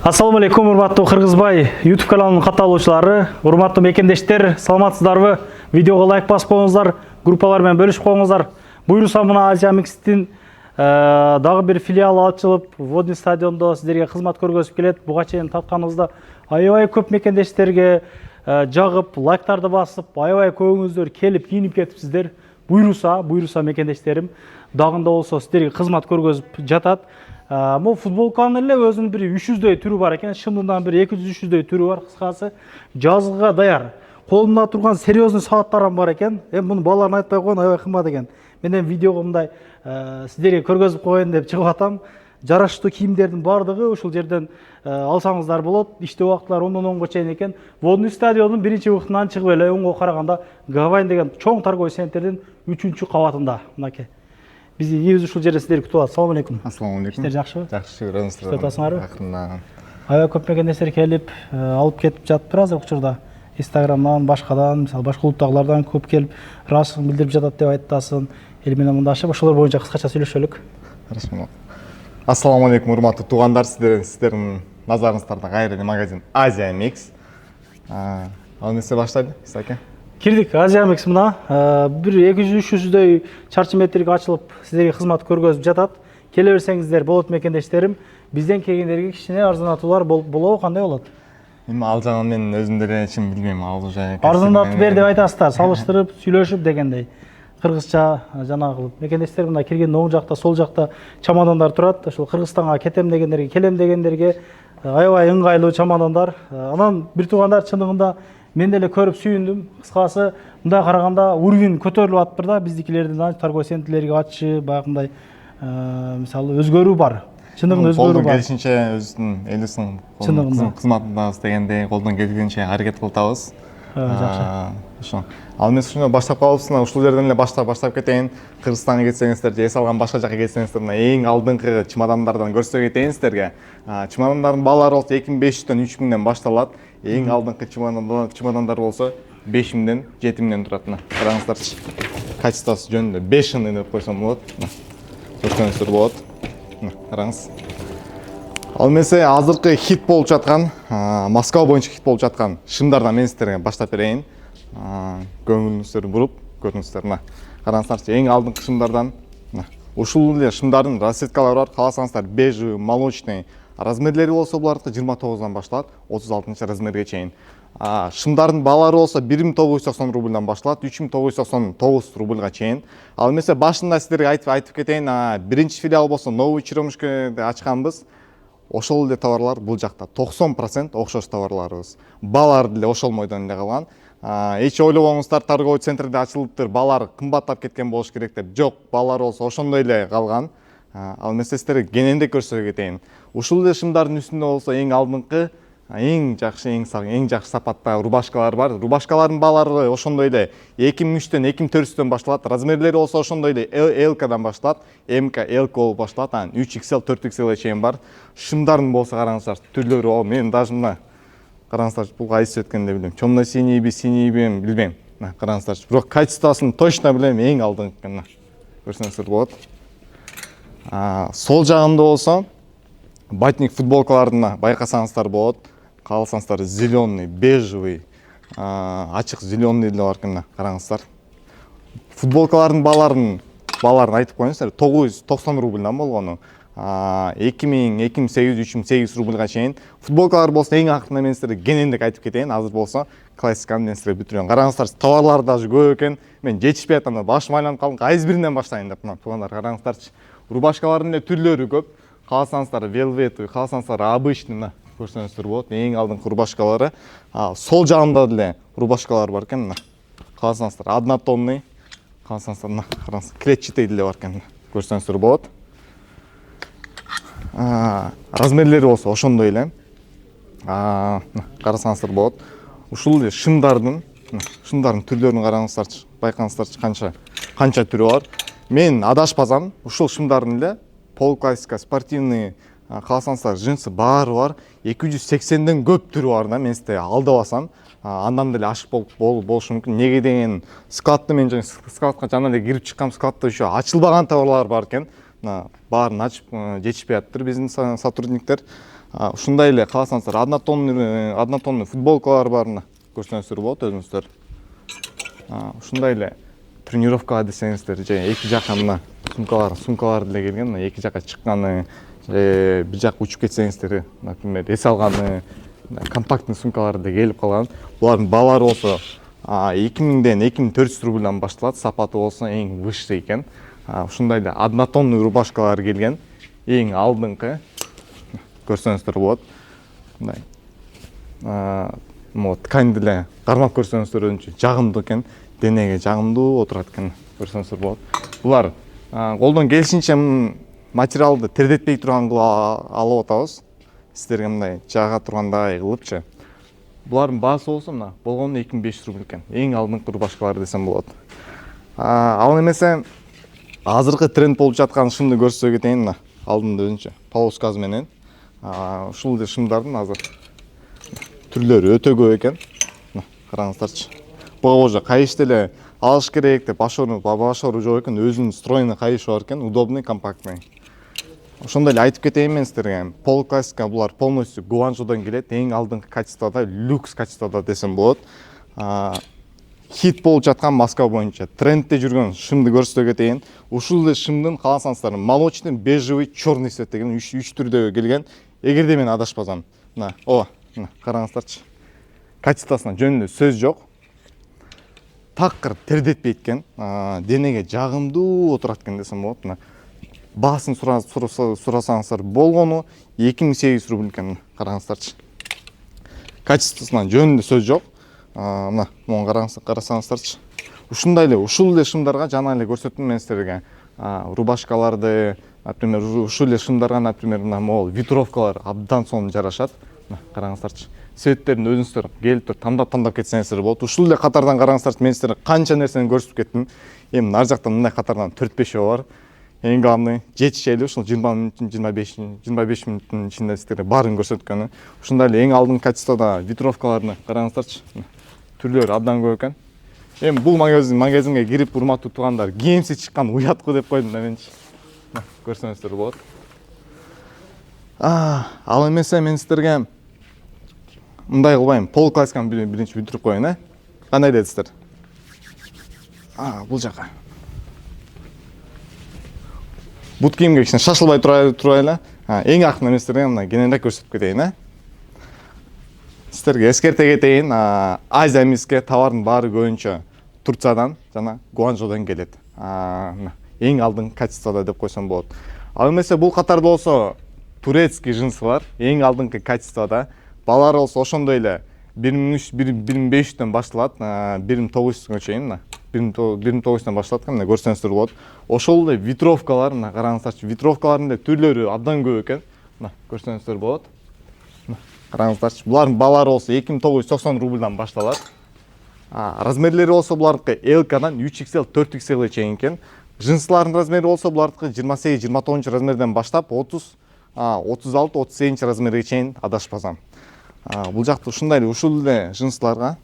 Ассаламу алейкум, урматтуу Кыргызбай YouTube каналынын катталуучулары, урматтуу мекендештер, саламатсыздарбы? Видеого лайк басып коюңуздар, группалар менен бөлүшүп коюңуздар. Буюрса мына Азия Микстин дагы бир филиалы ачылып, Водный стадиондо сиздерге кызмат көргөзүп келет. Буга чейин татканыбызда аябай көп мекендештерге жагып, лайктарды басып, аябай көбүңүздөр келип, кийинип кетипсиздер. Буюрса мекендештерим, дагында болсо сиздерге кызмат көргөзүп жатат. Бул футболканын эле өзүнүн бир 300дөй түрү бар экен, шымынан бир 200-300дөй түрү бар, кыскасы жазгыга даяр. Колумда турган серьезный сааттарым бар экен. Эми муну балаларына айтпай коюн, аябай кымбат экен. Менен видеого мындай сиздерге көргөзүп коеюн деп чыгып атам. Жараштуу кийимдердин бардыгы ушул жерден алсаңыздар болот. Иштөө убактылары 10-10 чейин экен. Водный стадиондун биринчи бутунан чыгып эле оңго караганда Гавайн деген чоң торговый центрдин 3-кабатында. Мынакей. Биздин ийибиз ушул жерде сиздерди күтүп алат. Assalomu alaykum. Assalomu alaykum. Иштер жакшыбы? Жакшы, өзүңүздөр. Күтүп атасыңарбы? Акырында. Аябай көп мекендештер келип, алып кетип жатыптыр азыр учурда. Инстаграмдан, башкадан, мисалы башка улуттагылардан көп келип, ыраазычылыгын билдирип жатат деп айтасың. Эл менен мындашып, ошолор боюнча кыскача сүйлөшөлүк. Хорошо. Assalomu alaykum, урматтуу туугандар, сиздердин назарыңыздарда кайра магазин Азия Микс. Ал эмесе баштайлы, Исаке? Кирдик, Азия Микс мына бир 200-300дөй чарчы метрге ачылып, сиздерге кызмат көргөзүп жатат. Келе берсеңиздер болот мекендештерим. Бизден келгендерге кичине арзанатуулар болобу, кандай болот? Эми ал жагын мен өзүм деле чын билбейм, ал уже Арзандатып бер деп айтасыздар, салыштырып, сүйлөшүп дегендей. Кыргызча жанагы кылып. Мекендештер мына киргенден оң жакта, сол жакта чамадандар турат. Ошол Кыргызстанга кетем дегендерге, келем дегендерге аябай ыңгайлуу чамадандар. Анан бир туугандар чындыгында мен деле көрүп сүйүндүм. Кыскасы, мындай караганда уровень көтөрүлүп атыптыр да, биздикилердин торговый центрлерге ачышы, баягындай мисалы өзгөрүү бар. Чындыгында өзгөрүү бар. Колдон келишинче өзүнүн элибиздин кызматындабыз дегендей, колдон келгенче аракет кылабыз. Жакшы. Ошо. Ал эмес ушуну баштап калыпсың, ушул жерден эле баштап кетейин. Кыргызстанга кетсеңиздер, же эс алган башка жака кетсеңиздер, мына эң алдыңкы чемодандардан көрсөтө кетейин сиздерге. Чемодандардын баалары болсо 2500дөн 3000ден башталат. Эң алдыңкы чемодандар болсо 5000ден 7000ден турат. Мына караңыздарчы. Качествосы жөнүндө 5 деп койсом болот. Көрсөңүздөр болот. Мына караңыз. Ал эмесе азыркы хит болуп жаткан, Москва боюнча хит болуп жаткан шымдардан мен сиздерге баштап берейин. Көңүлүңүздөрдү буруп көрүңүздөр. Мына караңыздарчы, эң алдыңкы шымдардан ушул эле шымдардын расцветкалары бар. Кааласаңыздар бежевый, молочный. Размерлери болсо булардыкы 29дан башталат, 36-размерге чейин. Шымдардын баалары болсо 1990 рубльдан башталат, 3999 рубльга чейин. Ал эмесе башында сиздерге айтып кетейин, биринчи филиал болсо Новый Черемушкада ачканбыз. Ошол эле товарлар бул жакта 90% окшош товарларыбыз. Баалар деле ошолмойдон эле калган. Эч ойлобоңуздар, торговый центрде ачылыптыр, баалар кымбаттап кеткен болуш керек деп. Жок, баалар болсо ошондой эле калган. Ал эмесе сиздерге кененде көрсөтө кетейин. Ушул эле шымдардын үстүндө болсо эң алдыңкы, эң жакшы сапатта рубашкалар бар. Рубашкалардын баалары ошондой эле 2003дөн 2400дөн башталат. Размерлери болсо ошондой эле L-дан башталат, МК, L болуп башталат, анан 3XL, 4XL чейин бар. Шымдардын болсо караңыздар, түрлөрү мен даже мына караңыздар, бул кайсы өткөн деп билбейм. Темно-синийби билбейм. Мына караңыздар, бирок качествосын точно билем, эң алдыңкы. Мына көрсөңүздөр болот. Сол жагында болсо батник футболкаларына байкасаңыздар болот. Кааласаңыздар зеленый, бежевый, ачык зеленый деле бар экен. Караңыздар. Футболкалардын бааларын айтып коюңуздар. 990 рубльдан болгону. 2000, 2800, 3800 рубльга чейин. Футболкалар болсо эң акырында мен сиздерге кенендик айтып кетейин. Азыр болсо классиканы мен сиздерге бүтүрөм. Караңыздар, товарлар даже көп экен. Мен жетишпей атам, башым айланып калдым. Кайсы биринен баштайын деп мына туугандар караңыздарчы. Рубашкалардын эле түрлөрү көп. Кааласаңыздар велветовый, кааласаңыздар обычный, мына көрсөңүздөр болот. Эң алдыңкы рубашкалары. Сол жагында деле рубашкалар бар экен. Мына кааласаңыздар однотонный, кааласаңыздар мына караңыздар клетчатый деле бар экен. Көрсөңүздөр болот. Размерлери болсо ошондой эле. Карасаңыздар болот. Ушул эле шымдардын түрлөрүн караңыздарчы, байкаңыздарчы канча түрү бар. Мен адашпасам, ушул шымдардын эле полуклассика, спортивный, кааласаңыздар джинсы баары бар. 280ден көп түрү бар да, мен сизге алдабасам. Андан деле ашык болушу мүмкүн. Неге деген складты мен складка жана эле кирип чыккам, складта еще ачылбаган товарлар бар экен. Баарын ачып жетишпей атыптыр биздин сотрудниктер. Ушундай эле кааласаңыздар однотонный футболкалар бар, мына көрсөңүздөр болот өзүңүздөр. Ушундай эле тренировкага десеңиздер, же эки жака мына сумкалар деле келген, мына эки жака чыкканы, же бир жака учуп кетсеңиздер, например, эс алганы, компактный сумкалар да келип калган. Булардын баалары болсо 2000ден 2400 рубльдан башталат, сапаты болсо эң высший экен. Ушундай эле однотонный рубашкалар келген, эң алдыңкы көрсөңүздөр болот. Мындай ткань деле кармап көрсөңүздөр өзүнчө жагымдуу экен, денеге жагымдуу отурат экен, көрсөңүздөр болот. Булар колдон келишинче материалды тердетпей турган кылып алып атабыз. Сиздерге мындай жага тургандай кылыпчы. Булардын баасы болсо мына болгону 2500 рубль экен. Эң алдыңкы рубашкалар десем болот. Ал эмесе азыркы тренд болуп жаткан шымды көрсөтө кетейин. Мына алдында өзүнчө полоскасы менен. Ушул эле шымдардын азыр түрлөрү өтө көп экен. Мына караңыздарчы. Буга уже кайыш деле алыш керек деп башору жок экен, өзүнүн стройный кайышы бар экен, удобный, компактный. Ошондой эле айтып кетейин мен сиздерге. Пол классика булар полностью Гуанчжоудон келет, эң алдыңкы качествода, люкс качествода десем болот. Хит болуп жаткан Москва боюнча трендте жүргөн шымды көрсөтө кетейин. Ушул эле шымдын кааласаңыздар молочный, бежевый, черный цвет деген 3 түрдө келген. Эгерде мен адашпасам, мына караңыздарчы. Качествосуна жөнүндө сөз жок. Такыр тердетпейт экен, денеге жагымдуу отурат экен десем болот. Мына баасын сурасаңыздар болгону 2800 рубль экен, караңыздарчы. Качествосуна жөнүндө сөз жок. Мына мону карасаңыздарчы. Ушундай эле ушул эле шымдарга жана эле көрсөттүм мен сиздерге. Рубашкаларды, например, ушул эле шымдарга, например, мына могул ветровкалар абдан сонун жарашат. Мына караңыздарчы. Цветтерин өзүңүздөр келип туруп тандап кетсеңиздер болот. Ушул эле катардан караңыздарчы, мен сиздерге канча нерсени көрсөтүп кеттим. Эми нар жакта мындай катардан 4-5 бар. Эң главный жетишели ушул 20 мүнөттүн 25 мүнөттүн ичинде сиздерге баарын көрсөткөнү. Ушундай эле эң алдыңкы качествода ветровкаларны караңыздарчы. Түрлөрү абдан көп экен. Эми бул магазинге кирип, урматтуу туугандар, кийимси чыккан уяткы деп койдум да менчи. Көрсөңүздөр болот. Ал эмесе мен сиздерге мындай кылбайм. Пол классиканы биринчи бүтүрүп коеюн, Кандай дедиздер? Бул жака. Бут кийимге кичине шашылбай турайлы. Эң акырында мен сиздерге мына кененирээк көрсөтүп кетейин, Сиздерге эскерте кетейин, Азия миске товардын баары көбүнчө Турциядан жана Гуанчжоудон келет. Эң алдыңкы качествода деп койсом болот. Ал эмесе бул катарда болсо турецкий джинсы бар, эң алдыңкы качествода. Балары болсо ошондой эле 1500дөн башталат, 1900га чейин, 1900дөн башталат экен, мына көрсөңүздөр болот. Ошол эле ветровкалар, мына караңыздарчы, ветровкалардын да түрлөрү абдан көп экен. Мына көрсөңүздөр болот. Караңыздарчы, булардын баалары болсо 2990 рубльдан башталат. Размерлери болсо булардыкы L-дан 3XL, 4XL чейин экен. Джинсылардын размери болсо булардыкы 28-29 размерден баштап 36-37 размерге чейин адашпасам. Бул жакта ушундай эле ушул эле джинсларга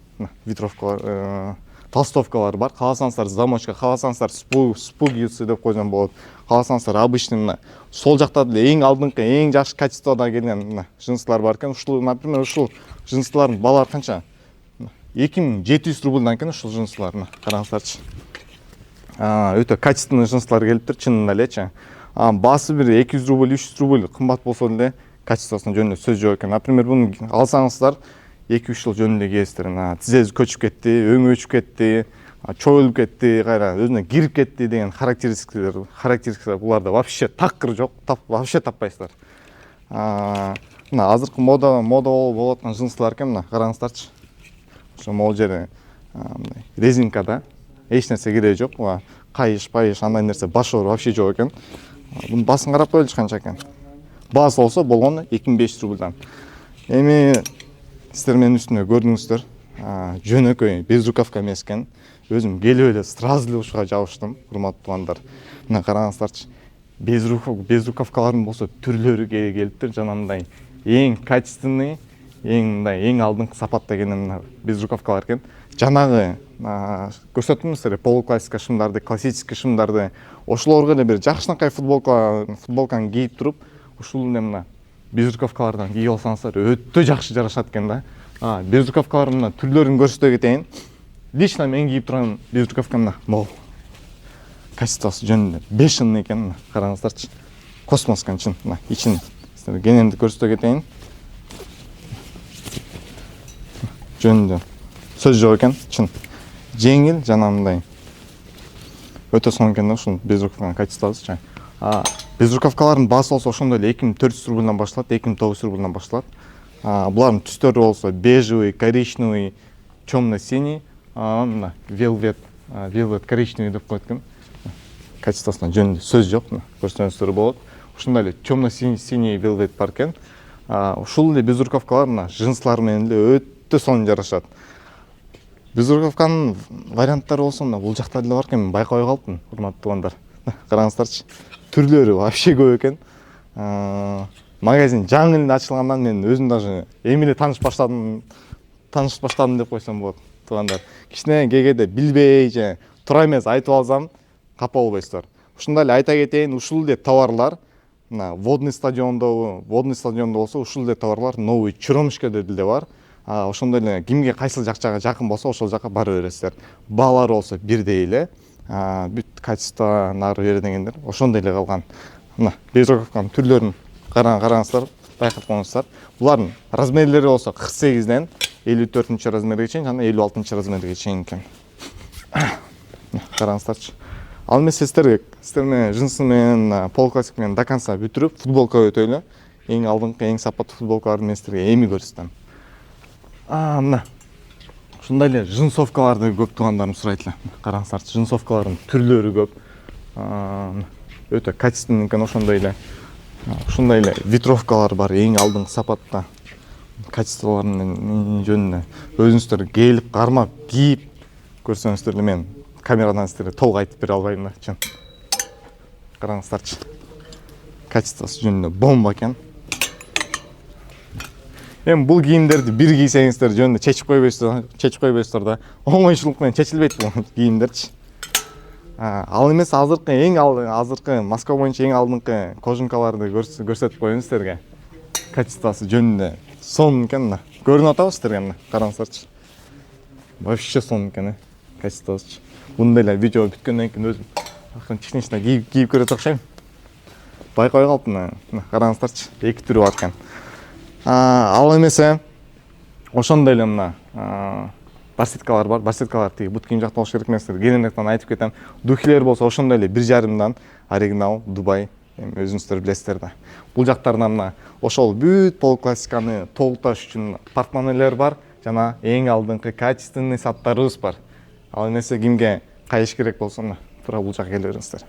ветровкалар, толстовкалар бар. Кааласаңыздар замочка, кааласаңыздар спугицы деп койсом болот. Кааласаңыздар обычный мына сол жакта деле эң алдыңкы, эң жакшы качествода келген мына джинслар бар экен. Ушул, например, ушул джинслардын баалары канча? 2700 рубльдан экен ушул джинслар. Караңыздарчы. Өтө качественный джинслар келиптир, чынында элечи. Баасы бир 200 рубль, 300 рубль кымбат болсо деле качествосуна жөнүндө сөз жок экен. Например, буну алсаңыздар 2-3 жыл жөнүндө кийесиздер. Тизеси көчүп кетти, өңү өчүп кетти, чоюлуп кетти, кайра өзүнө кирип кетти деген характеристикалар буларда вообще такыр жок, вообще таппайсыздар. Мына азыркы мода болуп аткан джинслар экен, мына караңыздарчы. Ошо могул жери резинкада, эч нерсе кереги жок. Кайыш, андай нерсе башор вообще жок экен. Бунун баасын карап коелучу канча экен. Баасы болсо болгону 2500 рубльдан. Эми сиздер менин үстүмө көрдүңүздөр. Жөнөкөй безрукавка эмес экен. Өзүм келип эле сразу эле ушуга жабыштым, урматтуу туугандар. Мына караңыздарчы. Безрукавкалардын болсо түрлөрү келиптир, жана мындай эң качественный, эң алдыңкы сапатта келген безрукавкалар экен. Жанагы көрсөттүм сиздерге полуклассика шымдарды, классический шымдарды, ошолорго эле бир жакшынакай футболканы кийип туруп, ушул эле мына безруковкалардан кийип алсаңыздар өтө жакшы жарашат экен да. Безруковкалар мына түрлөрүн көрсөтө кетейин. Лично мен кийип турган безруковка мына могул. Качествосы жөнүндө 5 жыл экен, караңыздарчы. Космос чын, мына ичин кененди көрсөтө кетейин. Жөнүндө сөз жок экен, чын. Жеңил жана мындай. Өтө сонун экен да ушул безруковканын качествосы. Безруковкалардын баасы болсо ошондой эле 2400 рубльдан башталат, 2900 рубльдан башталат. Булардын түстөрү болсо бежевый, коричневый, темно-синий, мына velvet коричневый деп коет экен. Качествосуна жөнүндө сөз жок, көрсөңүздөр болот. Ушундай эле темно-синий velvet бар экен. Ушул эле безруковкалар мына джинслар менен эле өтө сонун жарашат. Безруковканын варианттары болсо мына бул жакта деле бар экен, мен байкабай калдым, урматтуу туугандар. Караңыздарчы, түрлөрү вообще көп экен. Магазин жаңы эле ачылгандан мен өзүм даже эми эле таныш баштадым деп койсом болот, туугандар. Кичине кегеде билбей же туура эмес айтып алсам, капа болбойсуздар. Ушундай эле айта кетейин, ушул эле товарлар мына водный стадиондо болсо ушул эле товарлар новый Черемушкеде деле бар. Ошондой эле кимге кайсыл жакка жакын болсо ошол жака бара бересиздер. Баалары болсо бирдей эле. Бүт качество нары бери дегендер ошондой эле калган. Мына безруковканын түрлөрүн караңыздар, байкап коңуздар. Булардын размерлери болсо 48ден 54-размерге чейин жана 56-размерге чейин экен. Караңыздарчы. Ал эми сиздер менен джинсы менен полуклассик менен до конца бүтүрүп футболка өтөйлү. Эң алдыңкы, эң сапаттуу футболкаларды мен сиздерге эми көрсөтөм. Мына ушундай эле джинсовкаларды көп туугандарым сурайт эле. Караңыздарчы, джинсовкалардын түрлөрү көп. Өтө качественный экен ошондой эле. Ушундай эле ветровкалар бар, эң алдыңкы сапатта. Качестволорунун жөнүндө өзүңүздөр келип, кармап, кийип көрсөңүздөр эле мен камерадан сиздерге толук айтып бере албайм да, чын. Караңыздарчы. Качествосы жөнүндө бомба экен. Эми бул кийимдерди бир кийсеңиздер жөнүндө чечип койбойсуздар да. Оңойчулук менен чечилбейт бул кийимдерчи. Ал эмес азыркы Москва боюнча эң алдыңкы кожункаларды көрсөтүп коеюн сиздерге. Качествосы жөнүндө сонун экен да. Көрүнүп атабы сиздерге, караңыздарчы. Вообще сонун экен, качествосы. Мындай эле видео бүткөндөн кийин өзүм акырын кичине кийип көрөт окшойм. Байкабай калдым, караңыздарчы. Эки түрү бар экен. Ал эмесе ошондой эле мына барсеткалар бар. Барсеткалар тиги бут кийим жакта болуш керек эместер. Кененирээктен айтып кетем. Духилер болсо ошондой эле 1,5дан оригинал Дубай. Эми өзүңүздөр билесиздер да. Бул жактарынан мына ошол бүт полуклассиканы толукташ үчүн портмонелер бар жана эң алдыңкы качественный саттарыбыз бар. Ал эмесе кимге кайыш керек болсо мына туура бул жака келе бериңиздер.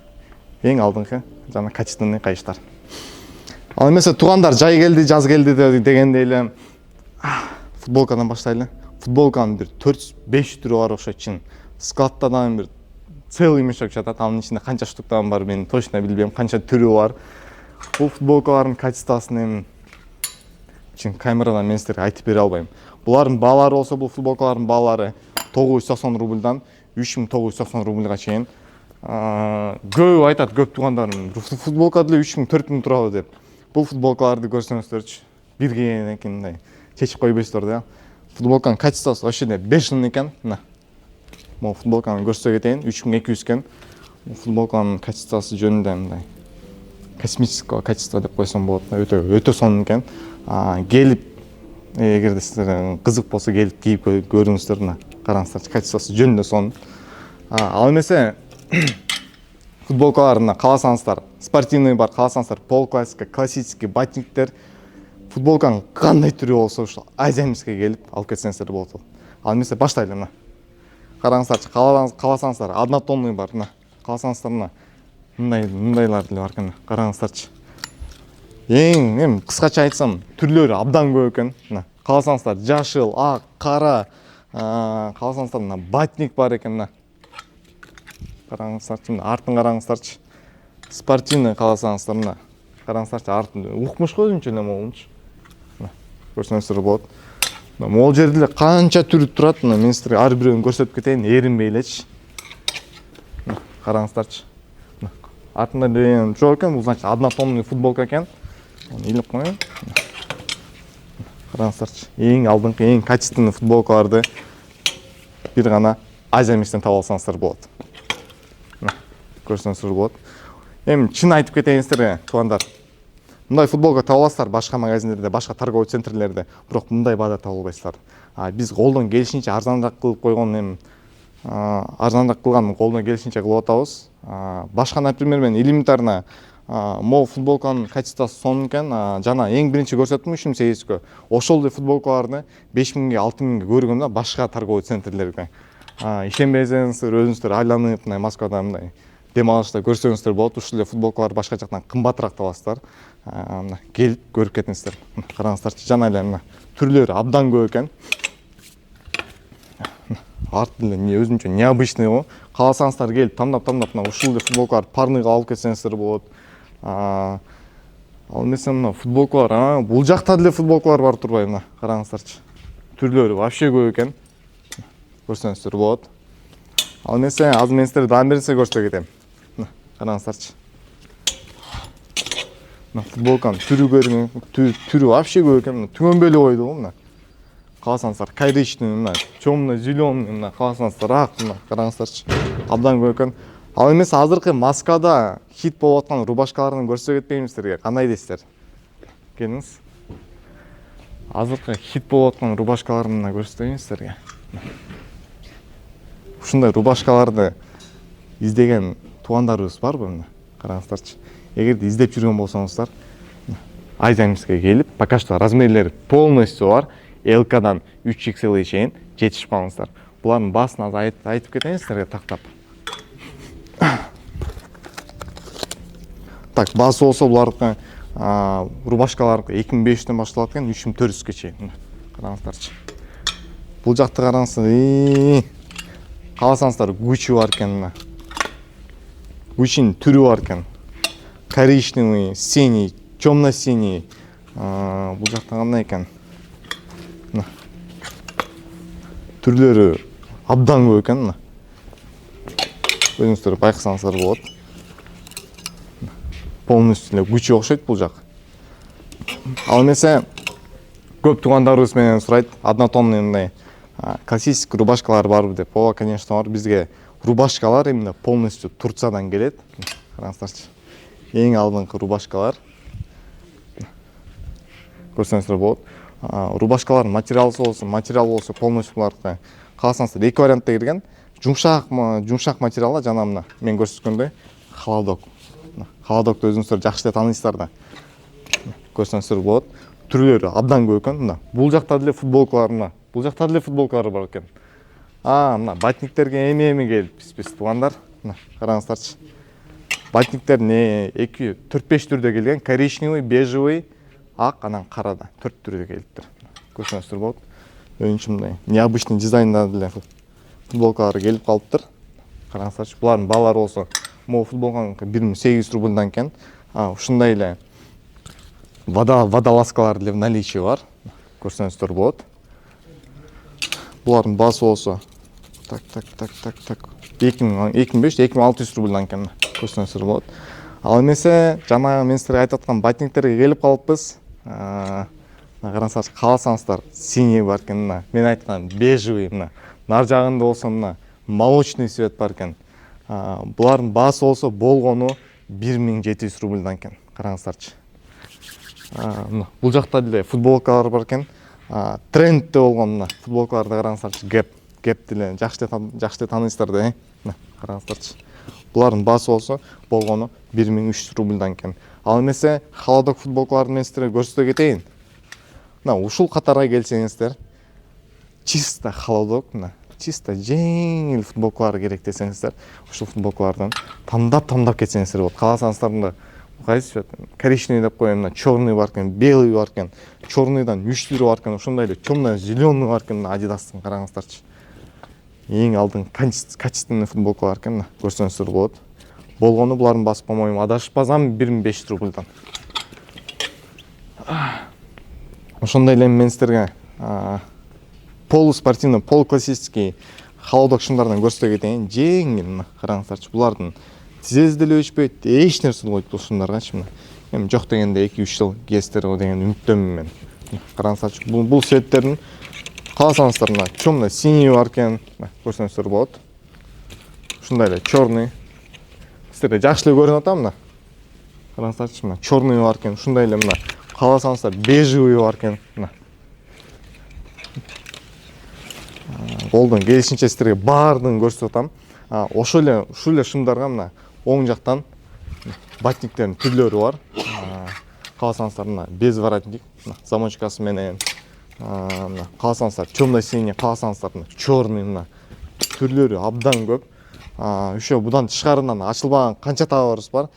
Эң алдыңкы жана качественный кайыштар. Ал эмесе туугандар жай келди, жаз келди дегендей эле футболкадан баштайлы. Футболканын бир 400-500 түрү бар окшойт чын. Складтадан бир целый мешок жатат. Анын ичинде канча штуктан бар, мен точно билбейм, канча түрү бар. Бул футболкалардын качествосын эми чын камерадан мен сиздерге айтып бере албайм. Булардын баалары болсо, бул футболкалардын баалары 990 рубльдан 3990 рубльга чейин. Көп айтат, көп туугандарым. Футболка деле 3000-4000 турабы деп. Бул футболкаларды көрсөңүздөрчү, бир кийгенден кийин мындай чечип койбойсуздар да. Футболканын качествосы вообще 5 жыл экен. Мына. Могу футболканы көрсөтө кетейин, 3200 экен. Футболканын качествосы жөнүндө мындай космическое качество деп койсом болот. Өтө сонун экен. Келип, эгерде сиздер кызык болсо келип кийип көрүңүздөр мына. Караңыздарчы, качествосы жөнүндө сонун. Ал эмесе футболкаларына кааласаңыздар, спортивный бар, кааласаңыздар, полуклассика, классический, батниктер. Футболканын кандай түрү болсо ошол Азиямиске келип алып кетсеңиздер болот. Ал эмесе баштайлы мына. Караңыздарчы, кааласаңыздар, однотонный бар мына. Кааласаңыздар мына. Мындайлар деле бар экен. Караңыздарчы. Эми кыскача айтсам, түрлөрү абдан көп экен. Мына. Кааласаңыздар, жашыл, ак, кара, кааласаңыздар мына батник бар экен мына. Караңыздарчы, артын караңыздарчы. Спортивный кааласаңыздар мына. Караңыздарчы, артын укмуш го өзүнчө эле могулчу. Көрсөңүздөр болот. Могул жерде эле канча түрү турат, мына мен сиздерге ар бирөөнү көрсөтүп кетейин, эринбей элечи. Караңыздарчы. Артында деле жок экен, бул значит однотонный футболка экен. Оны илеп коеюн. Караңыздарчы. Эң алдыңкы, эң качественный футболкаларды бир гана Азия Микстен таба алсаңыздар болот. Көрсөңүздөр болот. Эми чын айтып кетейин сиздерге, туугандар. Мындай футболка таба аласыздар башка магазиндерде, башка торговый центрлерде, бирок мындай баада таба албайсыздар. Биз колдон келишинче арзаныраак кылып койгон эми арзаныраак кылган колдон келишинче кылып атабыз. Башка, например, мен элементарно могу футболканын качествосу сонун экен, жана эң биринчи көрсөттүм 3800-кө. Ошол эле футболкаларды 5000-ге, 6000-ге көргөм да башка торговый центрлерде. Ишенбесеңиздер, өзүңүздөр айланып мындай Москвада мындай дем алышта көрсөңүздөр болот. Ушул эле футболкалар башка жактан кымбатыраак табасыздар. Келип көрүп кетиңиздер. Караңыздарчы, жана эле мына түрлөрү абдан көп экен. Арт эле өзүнчө необычный го. Кааласаңыздар келип тандап мына ушул эле футболкаларды парныйга алып кетсеңиздер болот. Ал эмесе мына футболкалар, бул жакта деле футболкалар бар турбайбы, мына караңыздарчы. Түрлөрү вообще көп экен. Көрсөңүздөр болот. Ал эмесе азыр мен сиздерге дагы бир нерсе көрсөтө кетем. Караңыздарчы. Мына футболканын түрү көрүңүз, түрү вообще көп экен. Түгөнбөй эле койду го мына. Кааласаңыздар коричневый, мына чёмный, зелёный, мына кааласаңыздар ак, мына караңыздарчы. Абдан көп экен. Ал эмесе азыркы Москвада хит болуп аткан рубашкаларын көрсөтө кетпеймби сиздерге? Кандай дейсиздер? Келиңиз. Азыркы хит болуп аткан рубашкаларын мына көрсөтөйүн сиздерге. Ушундай рубашкаларды издеген туугандарыбыз барбы мына? Караңыздарчы. Эгерде издеп жүргөн болсоңуздар, Азия Микске келип, пока что размерлери полностью бар. LK-дан 3XL чейин жетишип калыңыздар. Булардын баасын азыр айтып кетейин сиздерге тактап. Так, баасы болсо булардын рубашкалар 2500-төн башталат экен, 3400-ге чейин. Караңыздарчы. Бул жакты караңыздар. Кааласаңыздар Gucci бар экен мына. Gucci'нин түрү бар экен. Коричневый, синий, темно-синий. Бул жакта кандай экен? Түрлөрү абдан көп экен мына. Өзүңүздөр байкасаңыздар болот. Полностью эле Gucci окшойт бул жак. Ал эмесе көп туугандарыбыз менен сурайт, однотонный мындай классический рубашкалар барбы деп. Ооба, конечно, бар. Бизге рубашкалар именно полностью Турциядан келет. Караңыздарчы. Эң алдыңкы рубашкалар. Көрсөңүздөр болот. Рубашкалардын материалы болсо полностью буларга кааласаңыздар эки вариантта кирген. Жумшак материалы жана мына мен көрсөткөндөй холодок. Холодокты өзүңүздөр жакшы эле тааныйсыздар да. Көрсөңүздөр болот. Түрлөрү абдан көп экен мына. Бул жакта деле футболкалар бар экен. Мына батниктерге эми келип биз туугандар. Мына караңыздарчы. Батниктер 4-5 түрдө келген. Коричневый, бежевый, ак, анан карада 4 түрдө келиптир. Көрсөңүздөр болот. Өзүнчө мындай необычный дизайнда деле футболкалар келип калыптыр. Караңыздарчы. Булардын баалары болсо, могу футболканын 1800 рубльдан экен. Ушундай эле водолазкалар деле в наличии бар. Көрсөңүздөр болот. Булардын баасы болсо 2500-2600 рубльдан экен. Көрсөңүздөр болот. Ал эмесе жана мен сиздерге айтып аткан батниктерге келип калыппыз. Караңыздар, кааласаңыздар синий бар экен мына. Мен айткан бежевый мына. Нар жагында болсо мына молочный цвет бар экен. Булардын баасы болсо болгону 1700 рубльдан экен. Караңыздарчы. Бул жакта деле футболкалар бар экен. Трендте болгон мына футболкаларды караңыздарчы. Gap деле жакшы эле тааныйсыздар да. Мына караңыздарчы. Булардын баасы болсо болгону 1300 рубльдан экен. Ал эмесе холодок футболкаларды мен сиздерге көрсөтө кетейин. Мына ушул катарга келсеңиздер, чисто холодок, мына чисто жеңил футболкалар керек десеңиздер, ушул футболкалардан тандап кетсеңиздер болот. Кааласаңыздар мында кайсы коричневый деп коеюн, мына черный бар экен, белый бар экен, черныйдан 3 түрү бар экен, ошондой эле темно-зелёный бар экен, Адидастын караңыздарчы. Эң алдың качественный футболкалар экен, мына көрсөңүздөр болот. Болгону булардын баасы, по-моему, адашпасам 1500 рубльдан. Ошондой эле мен сиздерге полуспортивный, полуклассический холодок шымдардан көрсөтө кетейин. Жеңил мына караңыздарчы. Булардын тизеси деле өчпөйт, эч нерсе болбойт бул шымдаргачы мына. эми жок дегенде 2-3 жыл кийесиздер деген үмүттөмүн мен. Караңыздарчы, бул светтердин кааласаңыздар мына темно синий бар экен, көрсөңүздөр болот. Ушундай эле черный. Сиздерге жакшы эле көрүнүп атам мына. Караңыздарчы, мына черный бар экен, ушундай эле мына кааласаңыздар бежевый бар экен, мына. Колдон келишинче сиздерге баардыгын көрсөтүп атам. Ушул эле шымдарга мына оң жактан батниктердин түрлөрү бар. Кааласаңыздар мына без воротник, замочкасы менен, мына кааласаңыздар темно-синий, кааласаңыздар мына черный, мына түрлөрү абдан көп. Еще будан тышкарынан ачылбаган канча товарыбыз бар.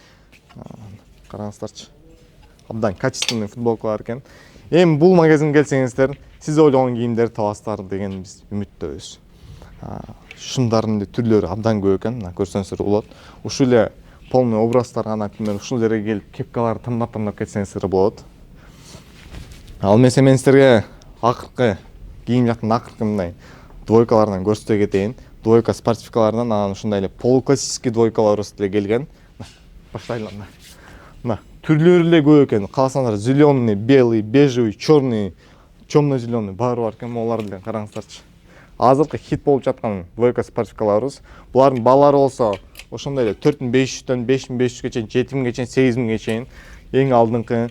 Караңыздарчы. Абдан качественный футболкалар экен. Эми бул магазинге келсеңиздер, сиз ойлогон кийимдерди табасыздар деген биз үмүттөбүз. Шымдардын түрлөрү абдан көп экен, мына көрсөңүздөр болот. Ушул эле полный образдарга, например, ушул жерге келип кепкаларды тандап кетсеңиздер болот. Ал эмесе мен сиздерге акыркы кийим жактын акыркы мындай двойкаларынан көрсөтө кетейин. Двойка спортивкаларынан анан ушундай эле полуклассический двойкаларыбыз деле келген. Баштайлы мына. Мына түрлөрү эле көп экен. Кааласаңдар зеленый, белый, бежевый, черный, темно-зеленый баары бар экен. Олар деле караңыздарчы. Азыркы хит болуп жаткан двойка спортивкаларыбыз. Булардын баалары болсо ошондой эле 4500дөн 5500ге чейин, 7000ге чейин, 8000ге чейин эң алдыңкы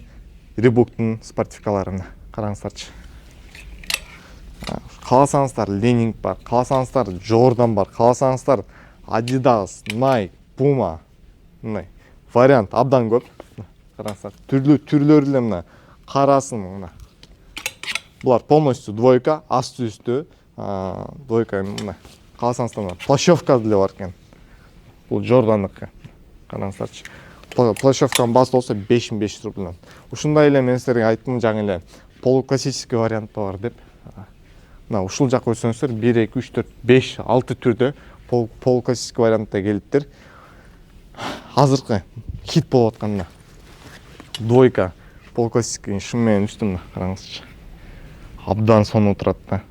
Рибуктун спортивкаларына караңыздарчы. Кааласаңыздар Ленинг бар, кааласаңыздар Jordan бар, кааласаңыздар Adidas, Nike, Puma. Мындай вариант абдан көп. Караңыздар, түрлөрү эле мына карасын мына. Булар полностью двойка, асты үстү двойка мына. Кааласаңыздар мына плащевка деле бар экен. Бул Jordan'дыкы. Караңыздарчы. Плащевканын баасы болсо 5500 рубльдан. Ушундай эле мен сиздерге айттым жаңы эле полуклассический вариант бар деп. Мына ушул жакка көрсөңүздөр 1 2 3 4 5 6 түрдө полуклассический вариантта келиптир. Азыркы хит болуп аткан мына двойка полуклассический шым менен үстү мына караңызчы. Абдан сонун турат да.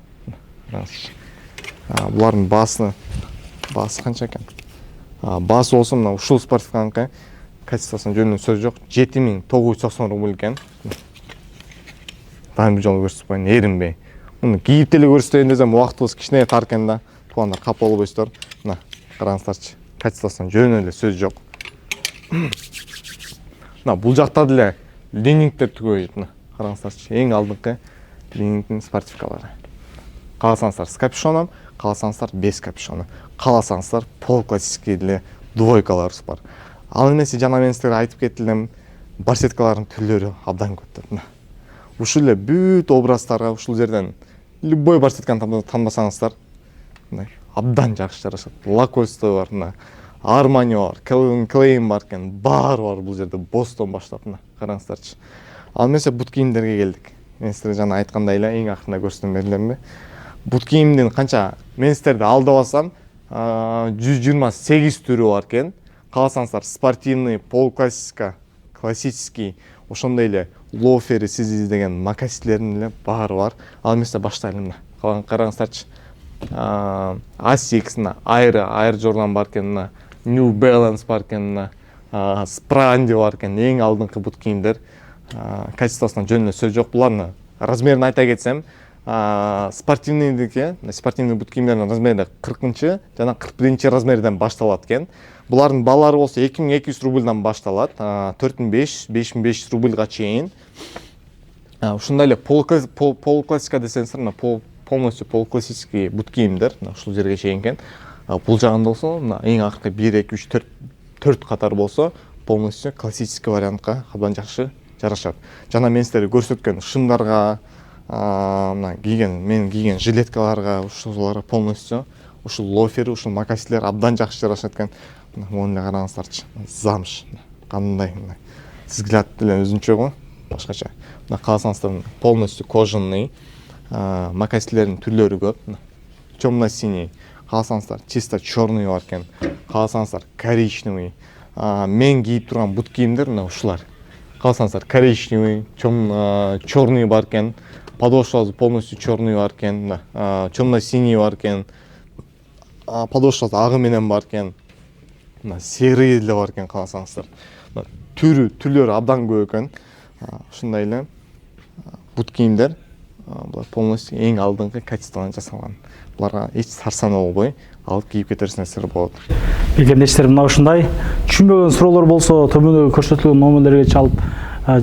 Караңызчы. Булардын баасы канча экен? Баасы болсо мына ушул спортивканыкы качествосуна жөнүндө сөз жок, 7990 рубль экен. Дайым жолу көрсөтпөйүн, эринбей. Муну кийип деле көрсөтөйүн десем убактыбыз кичине таркан да. Туугандар капа болбойсуздар. Мына караңыздарчы, качествосуна жөнүндө эле сөз жок. Мына бул жакта деле Ленингтер түгөйт. Мына караңыздарчы, эң алдыңкы Ленингтин спортивкалары. Кааласаңыздар с капюшоном, кааласаңыздар без капюшона. Кааласаңыздар полуклассический деле двойкаларыбыз бар. Ал эмесе жана мен сиздерге айтып кеттим, барсеткалардын түрлөрү абдан көп да. Ушул эле бүт образдарга ушул жерден любой барсетканы тандасаңыздар, мындай абдан жакшы жарашат. Lacoste бар, мына Armani бар, Calvin Klein бар экен, баары бар бул жерде Бостон баштап мына караңыздарчы. Ал эмесе бут кийимдерге келдик. Мен сиздерге жана айткандай эле эң акырында көрсөтөм бердимби? Бут кийимдин канча мен сиздерди алдабасам 128 түрү бар экен. Кааласаңыздар спортивный, полуклассика, классический, ошондой эле лофери сиз издеген макасийлердин эле баары бар. Ал эмесе баштайлы мына. Караңыздарчы. Asics, Air Jordan бар экен, мына New Balance бар экен, мына Sprandi бар экен, эң алдыңкы бут кийимдер. Качествосуна жөн эле сөз жок. Булардын размерин айта кетсем, спортивный бут кийимдердин размери 40-чы жана 41-чи размерден башталат экен. Булардын баалары болсо 2200 рубльдан башталат, 4500 рубльга чейин. Ушундай эле полуклассика десеңиздер, мына полностью полуклассический бут кийимдер, ушул жерге чейин экен. Бул жагында болсо, мына эң акыркы 1 2 3 4 катар болсо, полностью классический вариантка абдан жакшы жарашат. Жана мен сиздерге көрсөткөн шымдарга, мына мен кийген жилеткаларга, ушуларга полностью ушул лофер, ушул макасилер абдан жакшы жарашат экен. Мына караңыздарчы, замш. Кандай мына взгляд деле өзүнчө го, башкача. Мына кааласаңыздар полностью кожаный, макасилердин түрлөрү көп. Темно-синий, кааласаңыздар чисто черный бар экен. Кааласаңыздар коричневый. Мен кийип турган бут кийимдер мына ушулар. Кааласаңыздар коричневый, черный бар экен. Подошвасы полностью черный бар экен. Темно-синий бар экен. Подошвасы агы менен бар экен. Мына серый деле бар экен кааласаңыздар. түрлөрү абдан көп экен. Ушундай эле бут кийимдер булар полностью эң алдыңкы качестводан жасалган. Буларга эч сарсана болбой алып кийип кетерсиң нерселер болот. Мекендештер мына ушундай түшүнбөгөн суроолор болсо төмөндөгү көрсөтүлгөн номерлерге чалып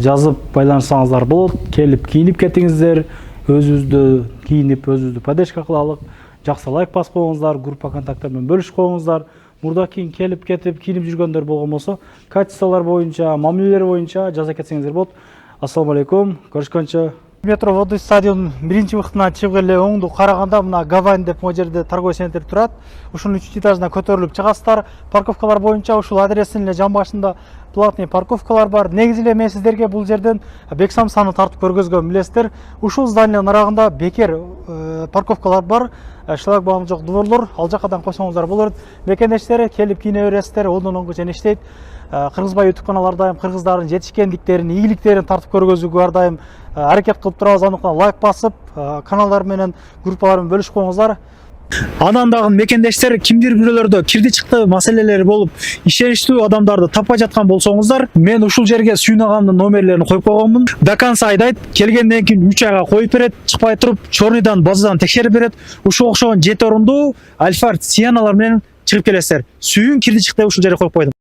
жазып байланышсаңыздар болот. Келип кийинип кетиңиздер, өзүбүздү кийинип, өзүбүздү поддержка кылалык. Жакшы лайк басып коюңуздар, группа контакттар менен бөлүшүп коюңуздар. Мурда кийин келип кетип кийинип жүргөндөр болгон болсо, качестволор боюнча, мамилелер боюнча жаза кетсеңиздер болот. Ассаламу алейкум, көрүшкөнчө. Метро Водный стадион биринчи бактына чыгып эле оңду караганда мына Гавань деп могу жерде торговый центр турат. Ушунун 3 этажына көтөрүлүп чыгасыздар. Парковкалар боюнча ушул адрестин эле жан башында платный парковкалар бар. Негизи эле мен сиздерге бул жерден бек самсаны тартып көргөзгөн билесиздер. Ушул зданиянын арагында бекер парковкалар бар. Шлагбаум жок дворлор, ал жакадан койсоңуздар болот. Мекендештер келип кийине бересиздер, оңдон оңго жана иштейт. Кыргызбай YouTube каналы ар дайым кыргыздардын жетишкендиктерин, ийгиликтерин тартып көргөзүүгө ар дайым аракет кылып турабыз. Андыктан лайк басып, каналдар менен, группалар менен бөлүшүп коюңуздар. Анан дагы мекендештер кимдир бирөөлөрдө кирди чыкты маселелери болуп, ишеничтүү адамдарды таппай жаткан болсоңуздар, мен ушул жерге Сүйүн агамдын номерлерин коюп койгонмун. До конца айдайт, келгенден кийин 3 айга коюп берет, чыкпай туруп, чорныйдан, базадан текшерип берет. Ушул окшогон 7 орундуу Альфард Сиеналар менен чыгып келесиздер. Сүйүн кирди чыкты ушул жерге коюп койдум.